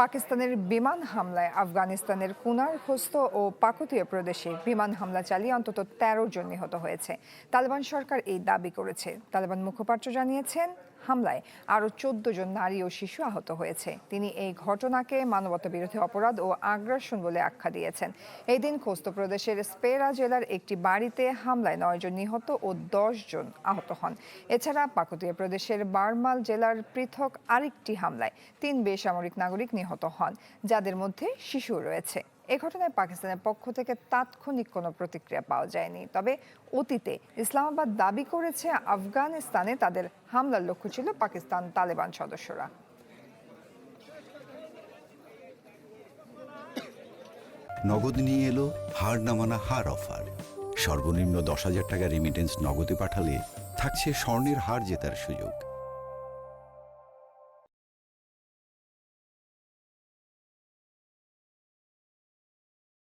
পাকিস্তানের বিমান হামলায় আফগানিস্তানের কুনার খোস্ত ও পাকুতিয়া প্রদেশে বিমান হামলা চালিয়ে অন্তত ১৩ জন নিহত হয়েছে। তালেবান সরকার এই দাবি করেছে। তালেবান মুখপাত্র জানিয়েছেন, হামলায় আরও ১৪ জন নারী ও শিশু আহত হয়েছে। তিনি এই ঘটনাকে মানবতাবিরোধী অপরাধ ও আগ্রাসন বলে আখ্যা দিয়েছেন। এই দিন খোস্ত প্রদেশের স্পেরা জেলার একটি বাড়িতে হামলায় ৯ জন নিহত ও ১০ জন আহত হন। এছাড়া পাকুতিয়া প্রদেশের বারমাল জেলার পৃথক আরেকটি হামলায় ৩ বেসামরিক নাগরিক নিহত হন, যাদের মধ্যে শিশুও রয়েছে। এ ঘটনায় পাকিস্তানের পক্ষ থেকে তাৎক্ষণিক কোনো প্রতিক্রিয়া পাওয়া যায়নি। তবে অতীতে ইসলামাবাদ দাবি করেছে আফগানিস্তানে তাদের হামলার লক্ষ্য ছিল পাকিস্তান তালেবান সদস্যরা। নগদ নিয়ে এলো হার না মানা হার অফার। সর্বনিম্ন ১০,০০০ টাকা রেমিটেন্স নগদে পাঠালে থাকছে স্বর্ণের হার জেতার সুযোগ।